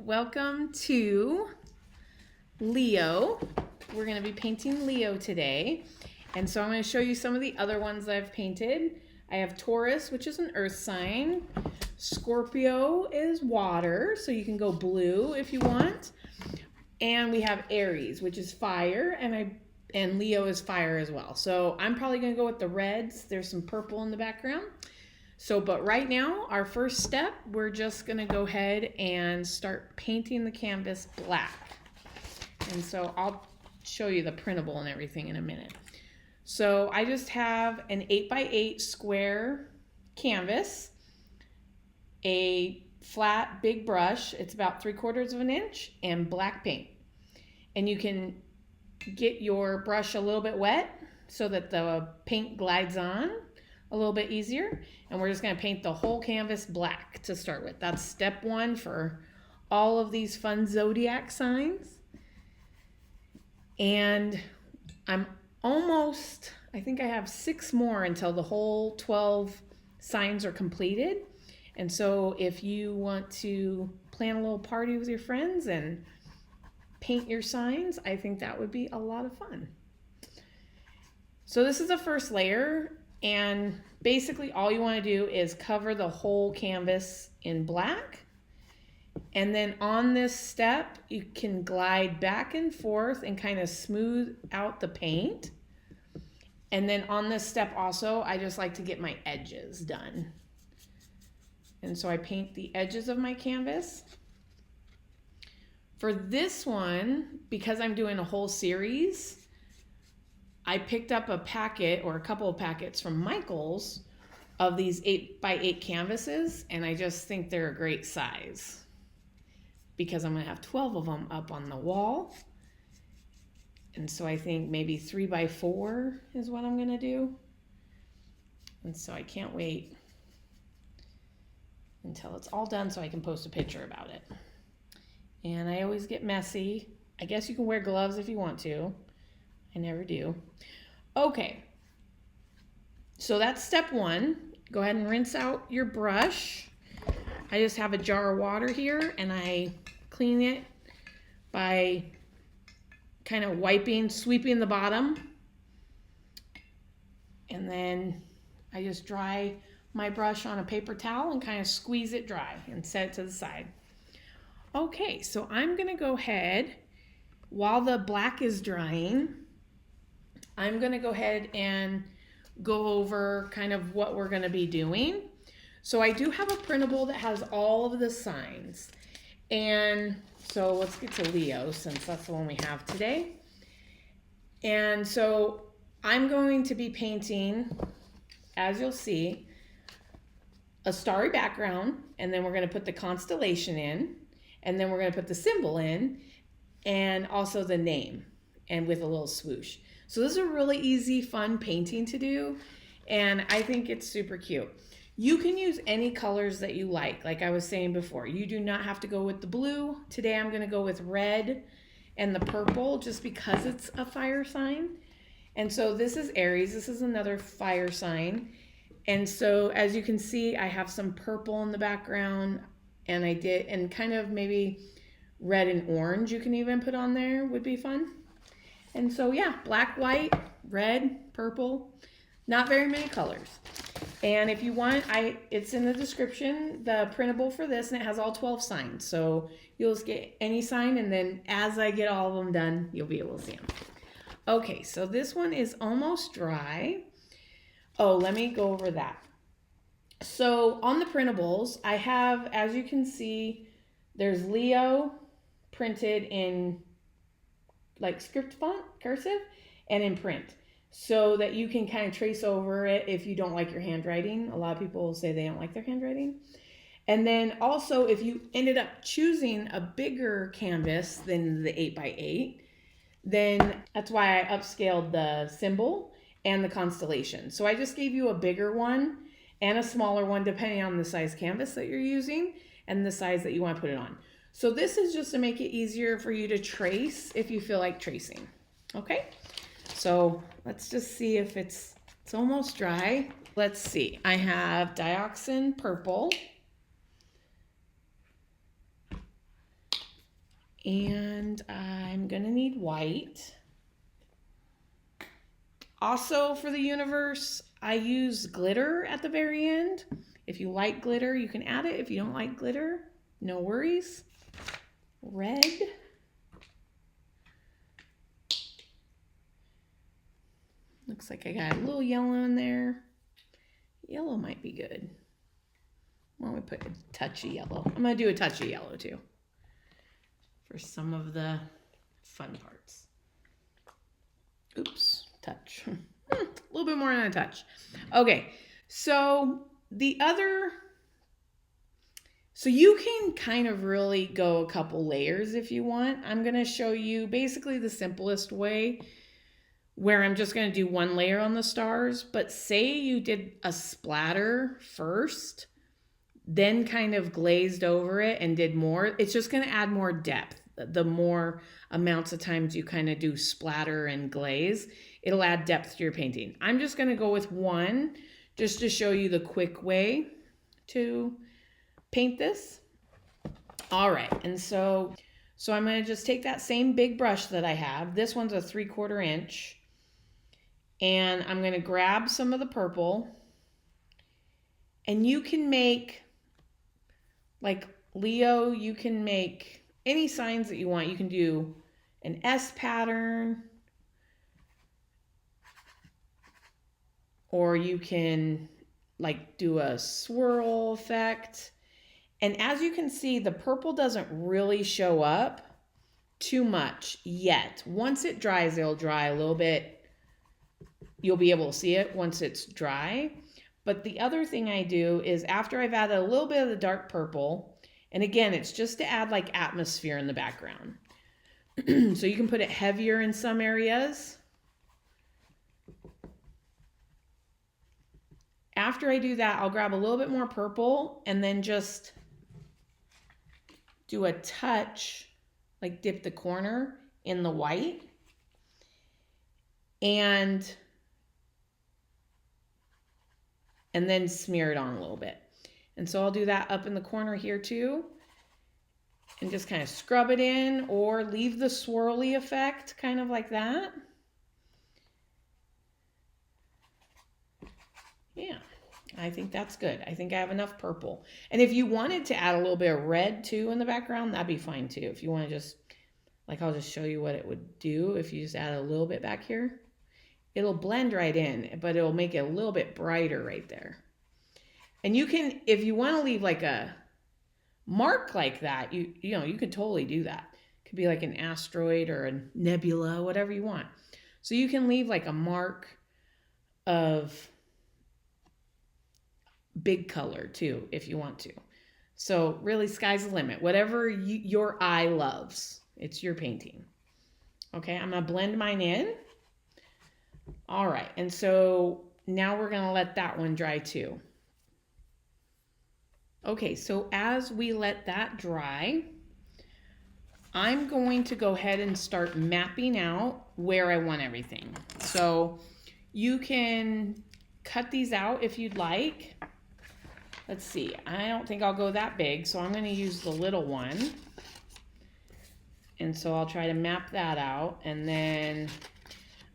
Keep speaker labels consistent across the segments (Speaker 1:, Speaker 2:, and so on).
Speaker 1: welcome to Leo. We're going to be painting Leo today. And so I'm going to show you some of the other ones I've painted. I have Taurus, which is an earth sign. Scorpio is water, so you can go blue if you want. And we have Aries, which is fire, and Leo is fire as well. So I'm probably going to go with the reds. There's some purple in the background. But right now, our first step, we're just going to go ahead and start painting the canvas black. And so I'll show you the printable and everything in a minute. So I just have an 8x8 square canvas, a flat big brush, it's about 3/4 of an inch, and black paint. And you can get your brush a little bit wet so that the paint glides on a little bit easier. And we're just going to paint the whole canvas black to start with. That's step one for all of these fun zodiac signs. And I'm almost, I think I have 6 more until the whole 12 signs are completed. And so if you want to plan a little party with your friends and paint your signs, I think that would be a lot of fun. So this is the first layer, and basically all you want to do is cover the whole canvas in black. And then on this step, you can glide back and forth and kind of smooth out the paint. And then on this step also, I just like to get my edges done. And so I paint the edges of my canvas. For this one, because I'm doing a whole series, I picked up a packet or a couple of packets from Michael's of these 8x8 canvases, and I just think they're a great size because I'm going to have 12 of them up on the wall. And so I think maybe 3x4 is what I'm going to do. And so I can't wait until it's all done so I can post a picture about it. And I always get messy. I guess you can wear gloves if you want to. I never do. Okay, so that's step one. Go ahead and rinse out your brush. I just have a jar of water here, and I clean it by kind of sweeping the bottom. And then I just dry my brush on a paper towel and kind of squeeze it dry and set it to the side. Okay, so I'm gonna go ahead, while the black is drying, I'm gonna go ahead and go over kind of what we're gonna be doing. So I do have a printable that has all of the signs. And so let's get to Leo since that's the one we have today. And so I'm going to be painting, as you'll see, a starry background, and then we're gonna put the constellation in, and then we're gonna put the symbol in, and also the name, and with a little swoosh. So this is a really easy, fun painting to do, and I think it's super cute. You can use any colors that you like I was saying before. You do not have to go with the blue. Today I'm gonna go with red and the purple just because it's a fire sign. And so this is Aries, this is another fire sign. And so as you can see, I have some purple in the background, and kind of maybe red and orange you can even put on there would be fun. And so yeah, black, white, red, purple, not very many colors. And if you want, it's in the description, the printable for this, and it has all 12 signs. So you'll just get any sign, and then as I get all of them done, you'll be able to see them. Okay, so this one is almost dry. Oh, let me go over that. So on the printables, I have, as you can see, there's Leo printed in like script font, cursive, and in print, so that you can kind of trace over it if you don't like your handwriting. A lot of people say they don't like their handwriting. And then also, if you ended up choosing a bigger canvas than the 8x8, then that's why I upscaled the symbol and the constellation. So I just gave you a bigger one and a smaller one depending on the size canvas that you're using and the size that you want to put it on. So this is just to make it easier for you to trace if you feel like tracing. Okay, so let's just see if it's almost dry. Let's see, I have dioxin purple, And I'm gonna need white. Also for the universe, I use glitter at the very end. If you like glitter, you can add it. If you don't like glitter, no worries. Red. Looks like I got a little yellow in there. Yellow might be good. Why don't we put a touch of yellow? I'm gonna do a touch of yellow too for some of the fun parts. Oops, touch. A little bit more than a touch. Okay, so you can kind of really go a couple layers if you want. I'm gonna show you basically the simplest way, where I'm just going to do one layer on the stars. But say you did a splatter first, then kind of glazed over it and did more. It's just going to add more depth. The more amounts of times you kind of do splatter and glaze, it'll add depth to your painting. I'm just going to go with one just to show you the quick way to paint this. All right, and so I'm going to just take that same big brush that I have. This one's a 3/4 inch. And I'm going to grab some of the purple. And you can make, like Leo, you can make any signs that you want. You can do an S pattern. Or you can like do a swirl effect. And as you can see, the purple doesn't really show up too much yet. Once it dries, it'll dry a little bit. You'll be able to see it once it's dry. But the other thing I do is after I've added a little bit of the dark purple, and again, it's just to add like atmosphere in the background. So you can put it heavier in some areas. After I do that, I'll grab a little bit more purple and then just do a touch, like dip the corner in the white. And then smear it on a little bit. And so I'll do that up in the corner here too. And just kind of scrub it in or leave the swirly effect kind of like that. Yeah, I think that's good. I think I have enough purple. And if you wanted to add a little bit of red too in the background, that'd be fine too. If you want to just, like I'll just show you what it would do if you just add a little bit back here. It'll blend right in, but it'll make it a little bit brighter right there. And you can, if you want to leave like a mark like that, you know, you could totally do that. It could be like an asteroid or a nebula, whatever you want. So you can leave like a mark of big color too, if you want to. So really, sky's the limit. Whatever your eye loves, it's your painting. Okay, I'm gonna blend mine in. All right, and so now we're gonna let that one dry too. Okay, so as we let that dry, I'm going to go ahead and start mapping out where I want everything. So you can cut these out if you'd like. Let's see, I don't think I'll go that big, so I'm gonna use the little one. And so I'll try to map that out, and then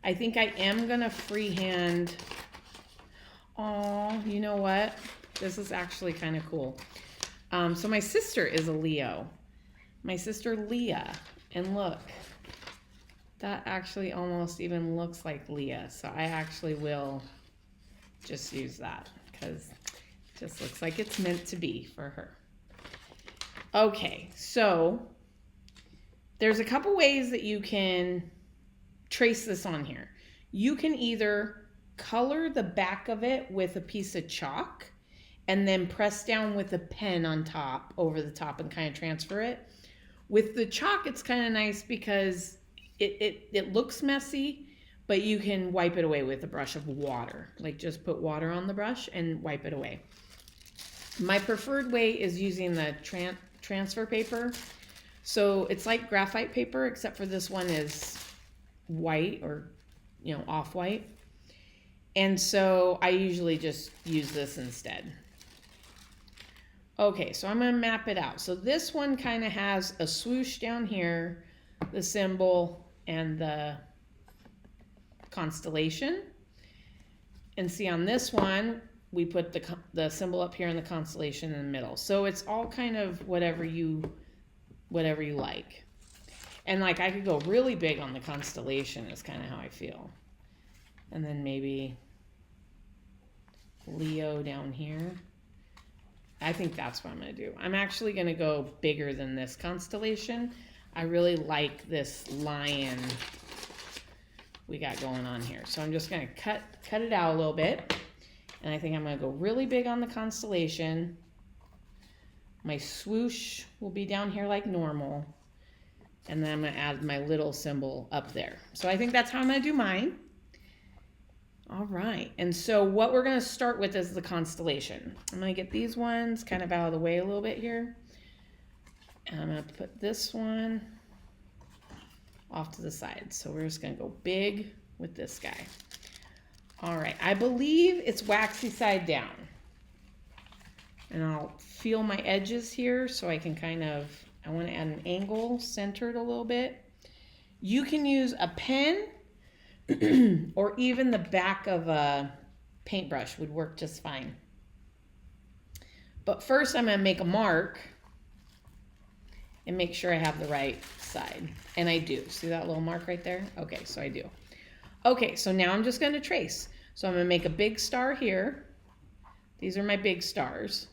Speaker 1: I think I am gonna freehand. Oh, you know what? This is actually kind of cool. So my sister is a Leo. My sister Leah. And look, that actually almost even looks like Leah. So I actually will just use that because it just looks like it's meant to be for her. Okay, so there's a couple ways that you can trace this on here. You can either color the back of it with a piece of chalk and then press down with a pen on top, over the top, and kind of transfer it. With the chalk, it's kind of nice because it looks messy, but you can wipe it away with a brush of water. Like just put water on the brush and wipe it away. My preferred way is using the transfer paper. So it's like graphite paper, except for this one is white or, you know, off-white. And so I usually just use this instead. Okay, so I'm going to map it out. So this one kind of has a swoosh down here, the symbol, and the constellation. And see on this one, we put the symbol up here and the constellation in the middle. So it's all kind of whatever you like. And like I could go really big on the constellation is kind of how I feel. And then maybe Leo down here. I think that's what I'm going to do. I'm actually going to go bigger than this constellation. I really like this lion we got going on here. So I'm just going to cut it out a little bit. And I think I'm going to go really big on the constellation. My swoosh will be down here like normal. And then I'm going to add my little symbol up there. So I think that's how I'm going to do mine. All right. And so what we're going to start with is the constellation. I'm going to get these ones kind of out of the way a little bit here. And I'm going to put this one off to the side. So we're just going to go big with this guy. All right. I believe it's waxy side down. And I'll feel my edges here so I can kind of, I want to add an angle centered a little bit. You can use a pen or even the back of a paintbrush would work just fine. But first I'm going to make a mark and make sure I have the right side. And I do. See that little mark right there? Okay, so I do. Okay, so now I'm just going to trace. So I'm going to make a big star here. These are my big stars.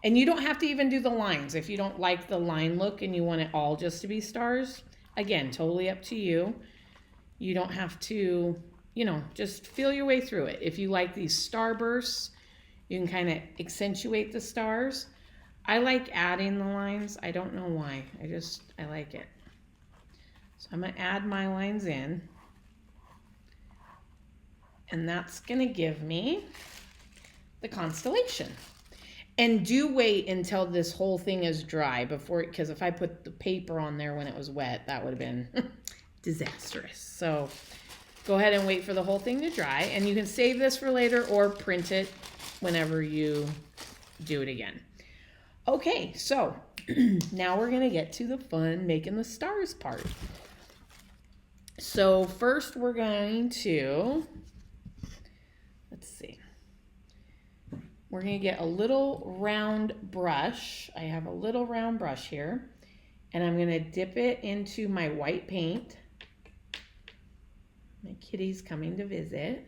Speaker 1: And you don't have to even do the lines. If you don't like the line look and you want it all just to be stars, again, totally up to you. You don't have to, you know, just feel your way through it. If you like these starbursts, you can kind of accentuate the stars. I like adding the lines. I don't know why. I like it. So I'm going to add my lines in. And that's going to give me the constellation. And do wait until this whole thing is dry before, because if I put the paper on there when it was wet, that would have been disastrous. So go ahead and wait for the whole thing to dry, and you can save this for later or print it whenever you do it again. Okay, so now we're gonna get to the fun making the stars part. So first we're going to, let's see. We're going to get a little round brush. I have a little round brush here. And I'm going to dip it into my white paint. My kitty's coming to visit.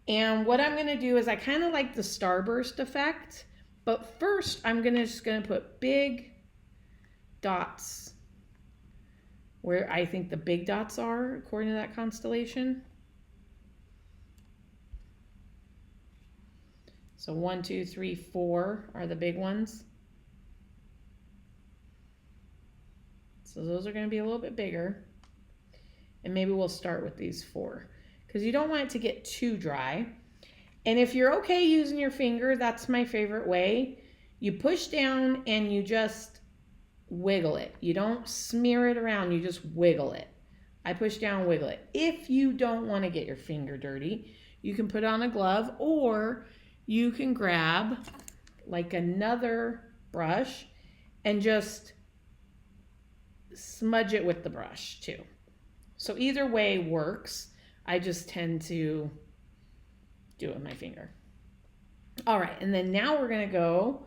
Speaker 1: And what I'm going to do is I kind of like the starburst effect. But first, I'm just going to put big dots where I think the big dots are, according to that constellation. So 1, 2, 3, 4 are the big ones. So those are going to be a little bit bigger. And maybe we'll start with these 4 because you don't want it to get too dry. And if you're okay using your finger, that's my favorite way. You push down and you just wiggle it. You don't smear it around, you just wiggle it. I push down, wiggle it. If you don't want to get your finger dirty, you can put on a glove, or you can grab like another brush and just smudge it with the brush too. So either way works. I just tend to do it with my finger. All right, and then now we're gonna go,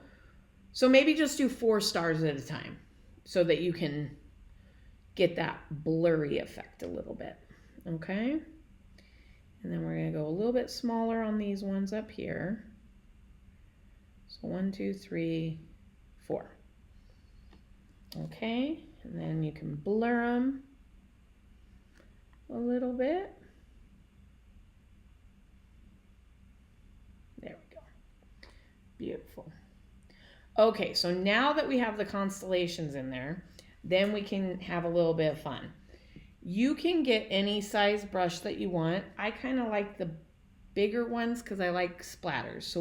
Speaker 1: so maybe just do 4 stars at a time so that you can get that blurry effect a little bit, okay? And then we're gonna go a little bit smaller on these ones up here. So 1, 2, 3, 4. Okay, and then you can blur them a little bit. There we go. Beautiful. Okay, so now that we have the constellations in there, then we can have a little bit of fun. You can get any size brush that you want. I kind of like the bigger ones because I like splatters. So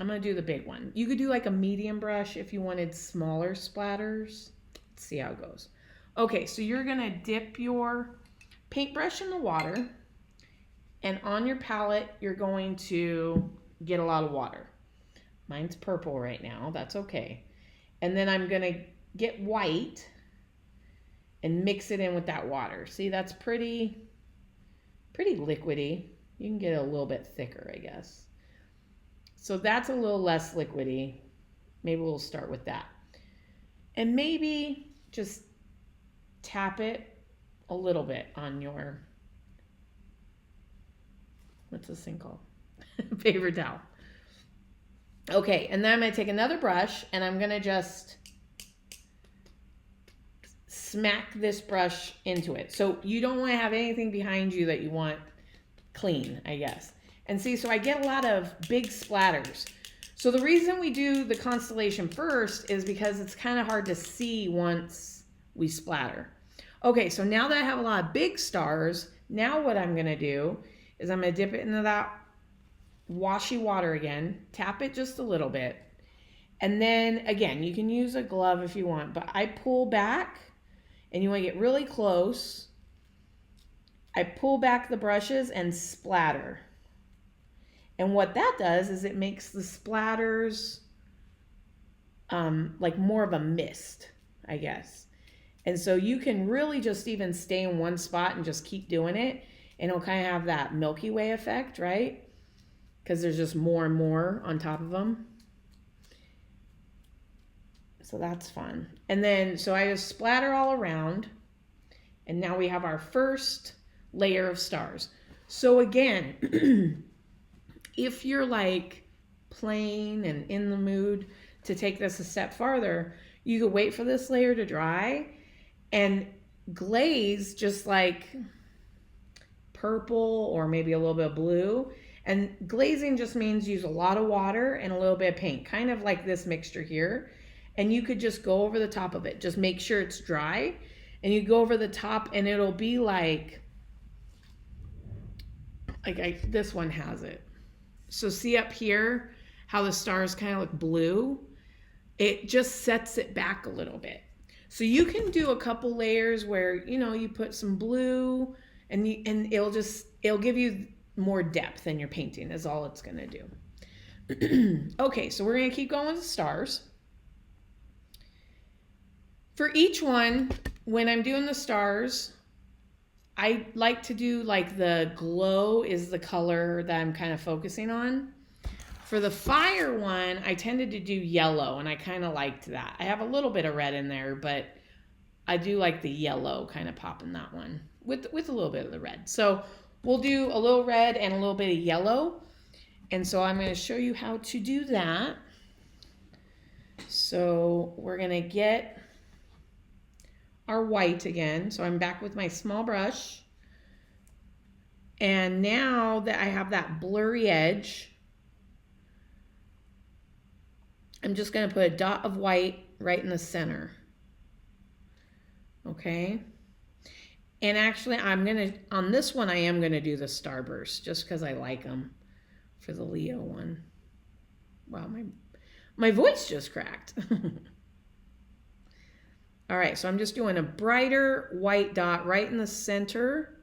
Speaker 1: I'm going to do the big one. You could do like a medium brush if you wanted smaller splatters. Let's see how it goes. Okay, so you're going to dip your paintbrush in the water, and on your palette, you're going to get a lot of water. Mine's purple right now. That's okay. And then I'm going to get white and mix it in with that water. See, that's pretty liquidy. You can get it a little bit thicker, I guess. So that's a little less liquidy. Maybe we'll start with that. And maybe just tap it a little bit on your, what's this thing called? Paper towel. Okay, and then I'm going to take another brush and I'm going to just smack this brush into it. So you don't want to have anything behind you that you want clean, I guess. And see, so I get a lot of big splatters. So the reason we do the constellation first is because it's kind of hard to see once we splatter. Okay, so now that I have a lot of big stars, now what I'm going to do is I'm going to dip it into that washy water again, tap it just a little bit, and then again, you can use a glove if you want, but I pull back, and you want to get really close. I pull back the brushes and splatter. And what that does is it makes the splatters like more of a mist, I guess. And so you can really just even stay in one spot and just keep doing it, and it'll kind of have that Milky Way effect, right? Because there's just more and more on top of them. So that's fun. And then, so I just splatter all around. And now we have our first layer of stars. So again, if you're like playing and in the mood to take this a step farther, you could wait for this layer to dry and glaze just like purple or maybe a little bit of blue. And glazing just means use a lot of water and a little bit of paint, kind of like this mixture here. And you could just go over the top of it. Just make sure it's dry. And you go over the top and it'll be like this one has it. So see up here how the stars kind of look blue? It just sets it back a little bit. So you can do a couple layers where, you know, you put some blue and it'll give you more depth in your painting is all it's going to do. Okay, so we're going to keep going with the stars. For each one, when I'm doing the stars, I like to do like the glow is the color that I'm kind of focusing on. For the fire one, I tended to do yellow, and I kind of liked that. I have a little bit of red in there, but I do like the yellow kind of pop in that one with a little bit of the red. So we'll do a little red and a little bit of yellow. And so I'm going to show you how to do that. So we're going to get our white again. So I'm back with my small brush. And now that I have that blurry edge, I'm just going to put a dot of white right in the center. Okay. And actually, on this one, I am going to do the starburst just because I like them for the Leo one. Wow, my voice just cracked. All right, so I'm just doing a brighter white dot right in the center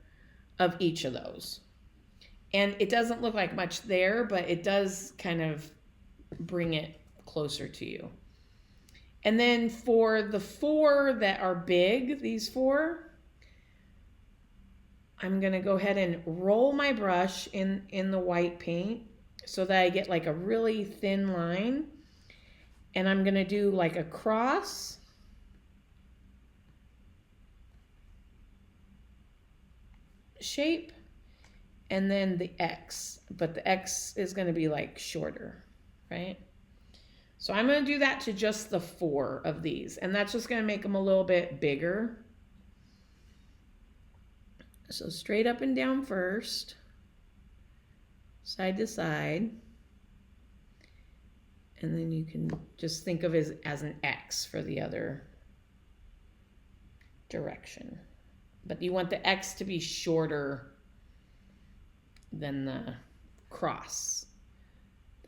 Speaker 1: of each of those. And it doesn't look like much there, but it does kind of bring it closer to you. And then for the 4 that are big, these 4, I'm going to go ahead and roll my brush in the white paint so that I get like a really thin line. And I'm going to do like a cross. Shape. And then the X. But the X is going to be like shorter, right? So I'm going to do that to just the 4 of these. And that's just going to make them a little bit bigger. So straight up and down first, side to side, and then you can just think of it as an X for the other direction. But you want the X to be shorter than the cross.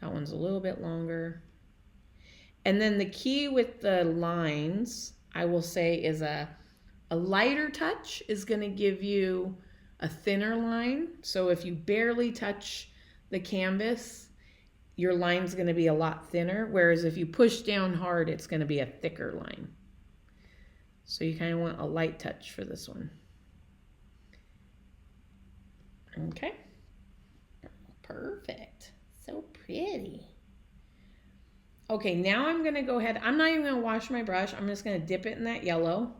Speaker 1: That one's a little bit longer. And then the key with the lines, I will say, is a lighter touch is going to give you a thinner line. So if you barely touch the canvas, your line's going to be a lot thinner, whereas if you push down hard, it's going to be a thicker line. So you kind of want a light touch for this one. Okay. Perfect. So pretty. Okay, now I'm going to go ahead. I'm not even going to wash my brush. I'm just going to dip it in that yellow.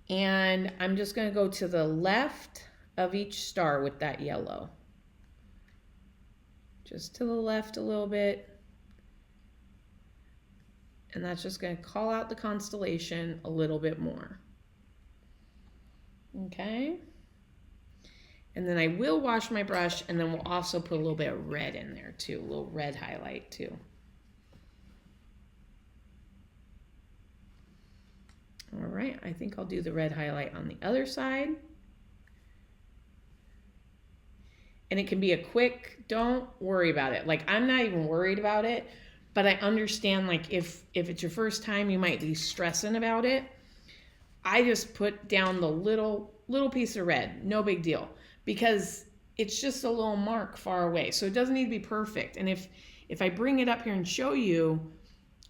Speaker 1: And I'm just going to go to the left of each star with that yellow. Just to the left a little bit. And that's just going to call out the constellation a little bit more. Okay. And then I will wash my brush, and then we'll also put a little bit of red in there too, a little red highlight too. All right, I think I'll do the red highlight on the other side. And it can be a quick, don't worry about it. Like, I'm not even worried about it, but I understand, like, if it's your first time, you might be stressing about it. I just put down the little piece of red, no big deal, because it's just a little mark far away. So it doesn't need to be perfect. And if I bring it up here and show you,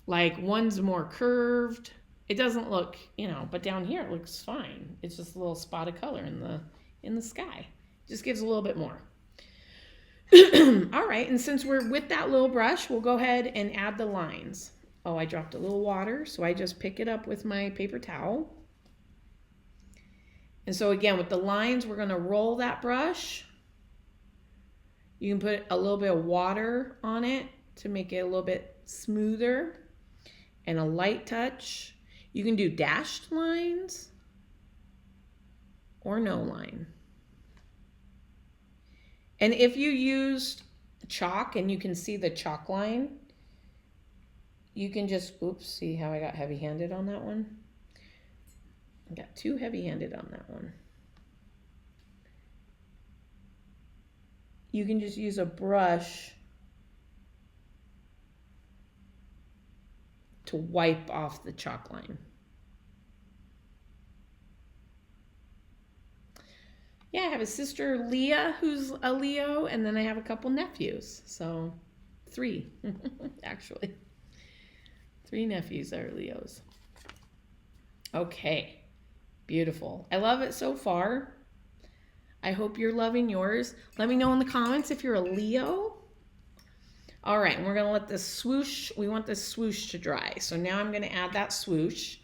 Speaker 1: like, one's more curved, it doesn't look, you know, but down here it looks fine. It's just a little spot of color in the sky. Just gives a little bit more. All right, and since we're with that little brush, we'll go ahead and add the lines. Oh, I dropped a little water, so I just pick it up with my paper towel. And so again, with the lines, we're going to roll that brush. You can put a little bit of water on it to make it a little bit smoother, and a light touch. You can do dashed lines or no line. And if you used chalk and you can see the chalk line, you can just, oops, see how I got heavy-handed on that one? I got too heavy-handed on that one. You can just use a brush to wipe off the chalk line. Yeah, I have a sister, Leah, who's a Leo, and then I have a couple nephews. So 3, actually. 3 nephews are Leos. Okay, beautiful. I love it so far. I hope you're loving yours. Let me know in the comments if you're a Leo. All right, and we're gonna let this swoosh, we want this swoosh to dry. So now I'm gonna add that swoosh.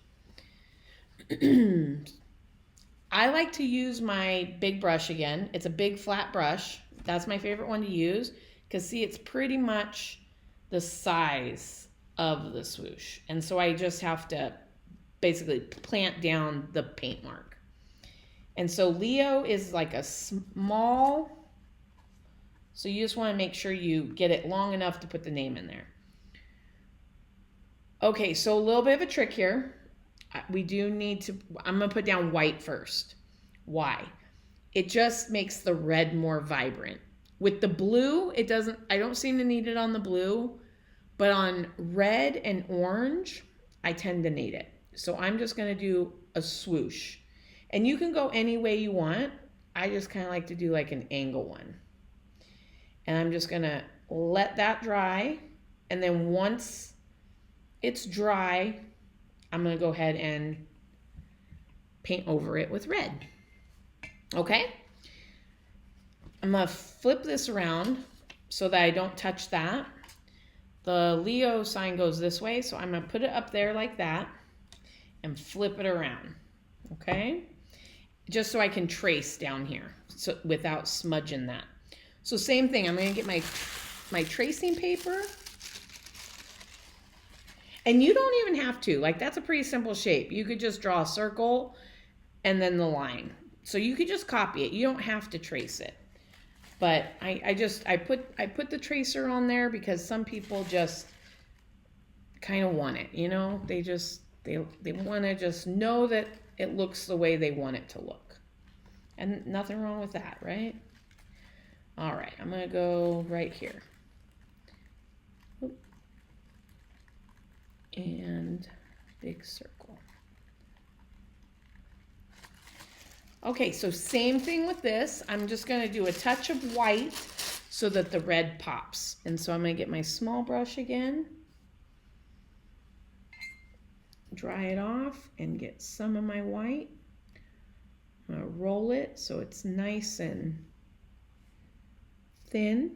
Speaker 1: I like to use my big brush again. It's a big flat brush. That's my favorite one to use because see, it's pretty much the size of the swoosh. And so I just have to basically plant down the paint mark. And so Leo is like a small, so you just want to make sure you get it long enough to put the name in there. Okay, so a little bit of a trick here. We do need to, I'm going to put down white first. Why? It just makes the red more vibrant. With the blue, it doesn't, I don't seem to need it on the blue, but on red and orange, I tend to need it. So I'm just going to do a swoosh. And you can go any way you want. I just kind of like to do like an angle one. And I'm just going to let that dry. And then once it's dry, I'm going to go ahead and paint over it with red. Okay? I'm going to flip this around so that I don't touch that. The Leo sign goes this way, so I'm going to put it up there like that and flip it around. Okay? Just so I can trace down here so without smudging that. So same thing, I'm going to get my tracing paper. And you don't even have to, like that's a pretty simple shape. You could just draw a circle and then the line. So you could just copy it. You don't have to trace it. But I put the tracer on there because some people just kind of want it, you know? They want to just know that it looks the way they want it to look. And nothing wrong with that, right? All right, I'm going to go right here. And big circle. Okay, so same thing with this. I'm just going to do a touch of white so that the red pops. And so I'm going to get my small brush again, dry it off, and get some of my white. I'm going to roll it so it's nice and thin.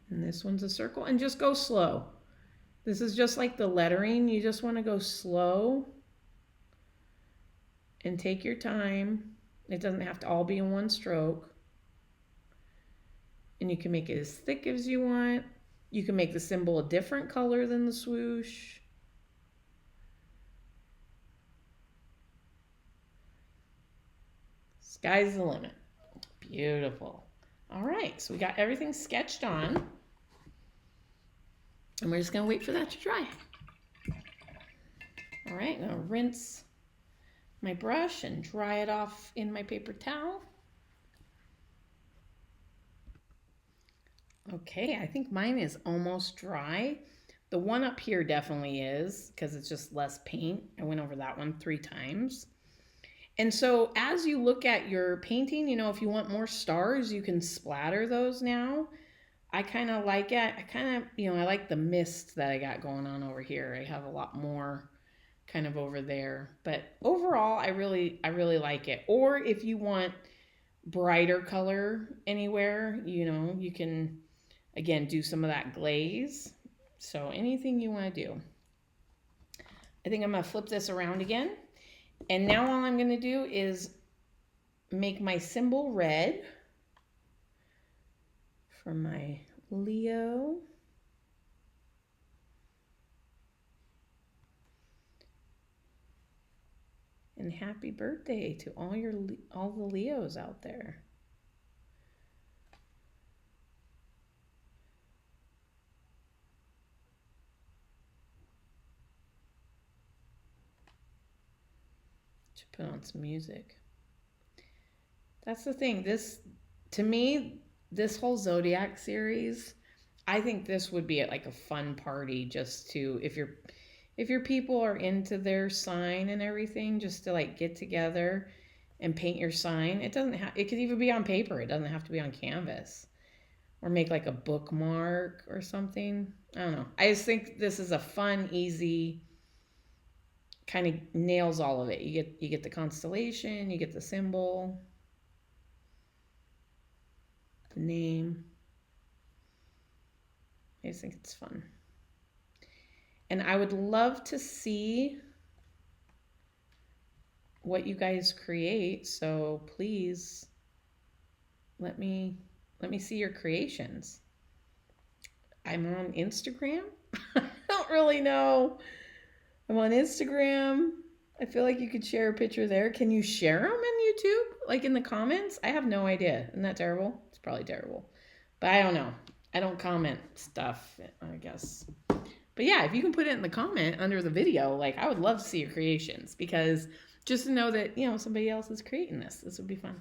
Speaker 1: And this one's a circle, and just go slow. This is just like the lettering. You just want to go slow and take your time. It doesn't have to all be in one stroke. And you can make it as thick as you want. You can make the symbol a different color than the swoosh. Sky's the limit. Beautiful. All right, so we got everything sketched on. And we're just going to wait for that to dry. All right, I'm going to rinse my brush and dry it off in my paper towel. Okay, I think mine is almost dry. The one up here definitely is, because it's just less paint. I went over that one 3 times. And so as you look at your painting, you know, if you want more stars, you can splatter those now. I kind of like it. I like the mist that I got going on over here. I have a lot more kind of over there. But overall, I really like it. Or if you want brighter color anywhere, you know, you can, again, do some of that glaze. So anything you want to do. I think I'm going to flip this around again. And now all I'm going to do is make my symbol red for my Leo. And happy birthday to all the Leos out there. Should put on some music. That's the thing. To me, this whole Zodiac series, I think this would be like a fun party, just to, if your people are into their sign and everything, just to like get together and paint your sign. It could even be on paper. It doesn't have to be on canvas, or make like a bookmark or something. I don't know. I just think this is a fun, easy, kind of nails all of it. You get the constellation, you get the symbol, the name. I just think it's fun. And I would love to see what you guys create. So please let me see your creations. I'm on Instagram. I don't really know. I'm on Instagram. I feel like you could share a picture there. Can you share them in YouTube? Like in the comments? I have no idea. Isn't that terrible? It's probably terrible. But I don't know. I don't comment stuff, I guess. But yeah, if you can put it in the comment under the video, like I would love to see your creations, because just to know that, you know, somebody else is creating this. This would be fun.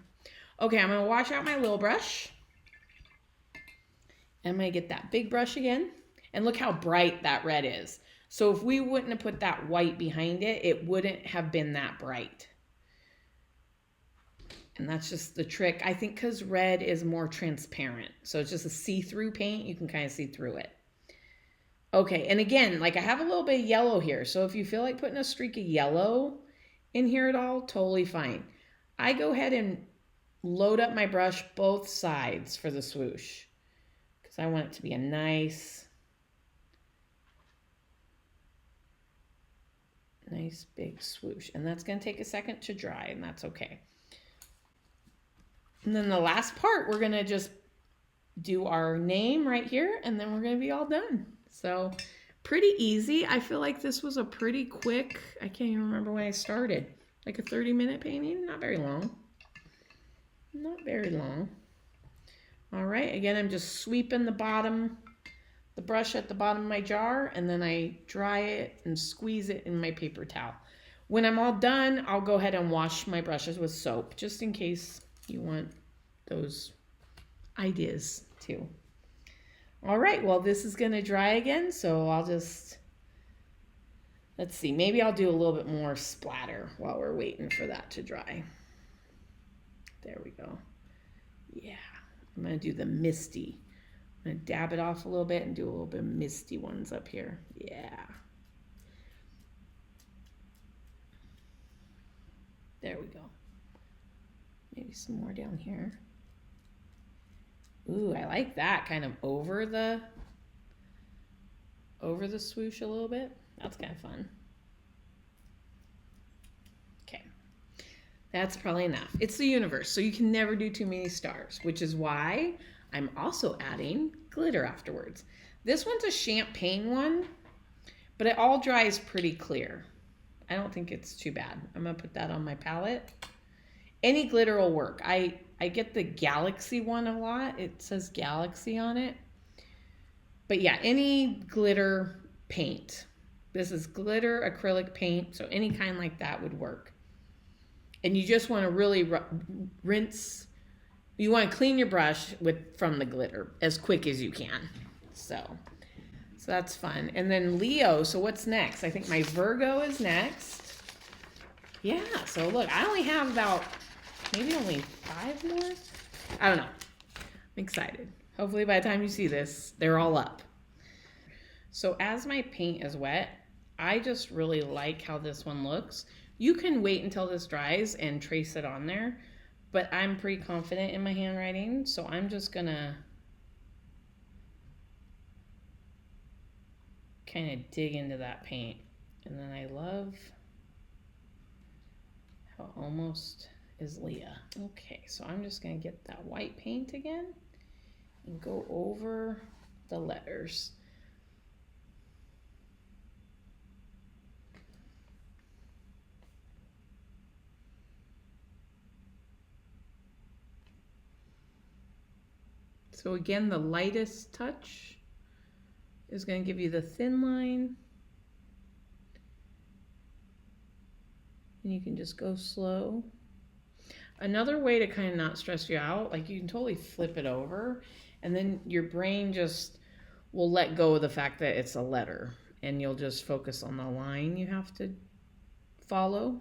Speaker 1: Okay, I'm going to wash out my little brush. I'm going to get that big brush again. And look how bright that red is. So if we wouldn't have put that white behind it, it wouldn't have been that bright. And that's just the trick, I think, because red is more transparent. So it's just a see-through paint. You can kind of see through it. Okay, and again, like I have a little bit of yellow here. So if you feel like putting a streak of yellow in here at all, totally fine. I go ahead and load up my brush both sides for the swoosh, because I want it to be a nice big swoosh. And that's going to take a second to dry, and that's okay. And then the last part, we're going to just do our name right here, and then we're going to be all done. So pretty easy. I feel like this was a pretty quick, I can't even remember when I started, like a 30-minute painting. Not very long. Not very long. All right, again, I'm just sweeping the brush at the bottom of my jar, and then I dry it and squeeze it in my paper towel. When I'm all done, I'll go ahead and wash my brushes with soap, just in case you want those ideas too. All right, well, this is going to dry again, so I'll just, let's see, maybe I'll do a little bit more splatter while we're waiting for that to dry. There we go. Yeah, I'm gonna do the misty. I'm gonna dab it off a little bit and do a little bit of misty ones up here. Yeah. There we go. Maybe some more down here. Ooh, I like that kind of over the swoosh a little bit. That's kind of fun. Okay. That's probably enough. It's the universe, so you can never do too many stars, which is why I'm also adding glitter afterwards. This one's a champagne one, but it all dries pretty clear. I don't think it's too bad. I'm gonna put that on my palette. Any glitter will work. I get the Galaxy one a lot. It says Galaxy on it. But yeah, any glitter paint. This is glitter acrylic paint, so any kind like that would work. And you just want to really rinse. You want to clean your brush from the glitter as quick as you can. So that's fun. And then Leo, so what's next? I think my Virgo is next. Yeah, so look, I only have about maybe only 5 more. I don't know. I'm excited. Hopefully by the time you see this, they're all up. So as my paint is wet, I just really like how this one looks. You can wait until this dries and trace it on there, but I'm pretty confident in my handwriting, so I'm just gonna kind of dig into that paint. And then I love how it almost is Leah. Okay, so I'm just gonna get that white paint again and go over the letters. So again, the lightest touch is going to give you the thin line. And you can just go slow. Another way to kind of not stress you out, like you can totally flip it over and then your brain just will let go of the fact that it's a letter and you'll just focus on the line you have to follow.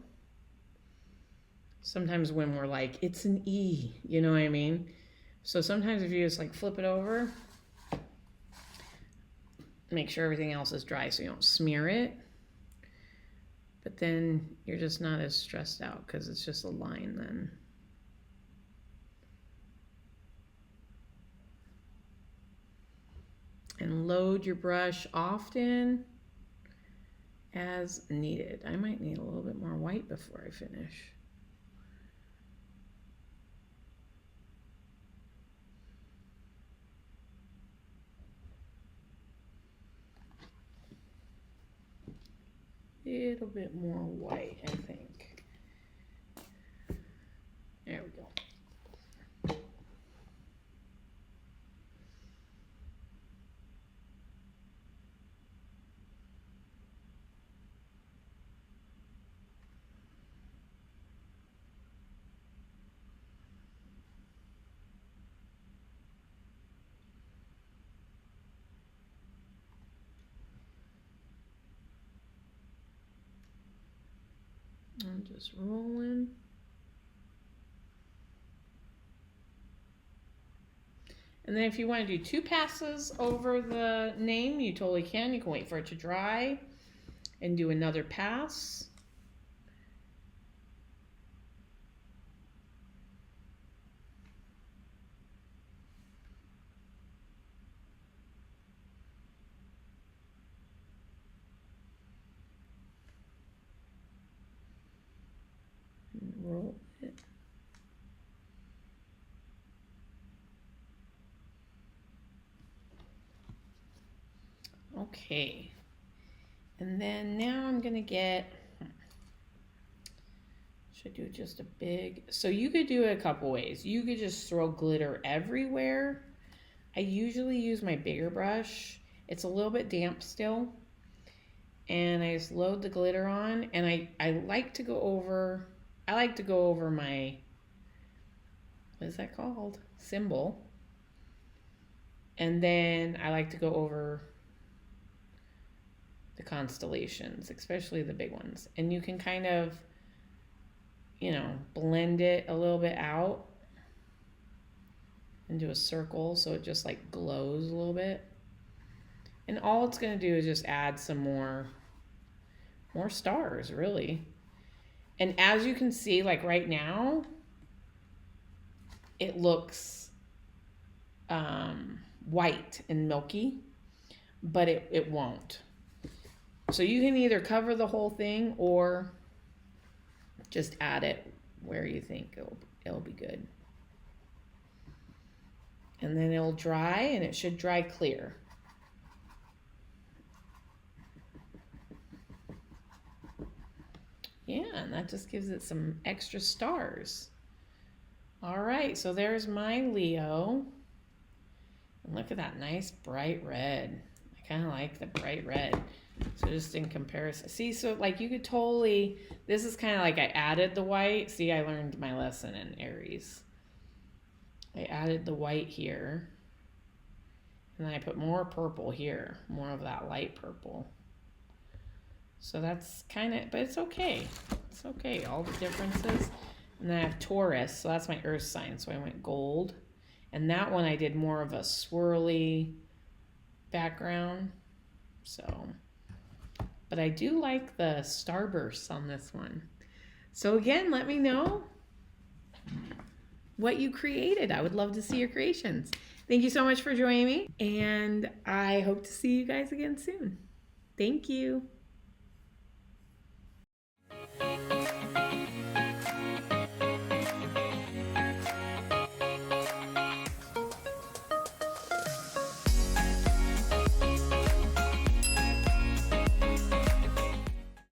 Speaker 1: Sometimes when we're like, it's an E, you know what I mean? So sometimes if you just like flip it over, make sure everything else is dry so you don't smear it. But then you're just not as stressed out because it's just a line then. And load your brush often as needed. I might need a little bit more white before I finish. A little bit more white, I think. There we go. I'm just rolling. And then if you want to do 2 passes over the name, you totally can. You can wait for it to dry and do another pass. Roll it. Okay. And then now I'm going to get, should I do just a big, so you could do it a couple ways. You could just throw glitter everywhere. I usually use my bigger brush. It's a little bit damp still. And I just load the glitter on, and I like to go over my, what is that called? Symbol. And then I like to go over the constellations, especially the big ones. And you can kind of, you know, blend it a little bit out. into a circle so it just like glows a little bit. And all it's going to do is just add some more stars, really. And as you can see, like right now, it looks white and milky, but it won't. So you can either cover the whole thing or just add it where you think it'll be good. And then it'll dry, and it should dry clear. Yeah, and that just gives it some extra stars. All right, so there's my Leo. And look at that nice bright red. I kind of like the bright red. So just in comparison. See, so like you could totally, this is kind of like I added the white. See, I learned my lesson in Aries. I added the white here. And then I put more purple here. More of that light purple. So that's kind of, but it's okay. It's okay, all the differences. And then I have Taurus, so that's my earth sign. So I went gold. And that one I did more of a swirly background. So, but I do like the starbursts on this one. So again, let me know what you created. I would love to see your creations. Thank you so much for joining me. And I hope to see you guys again soon. Thank you.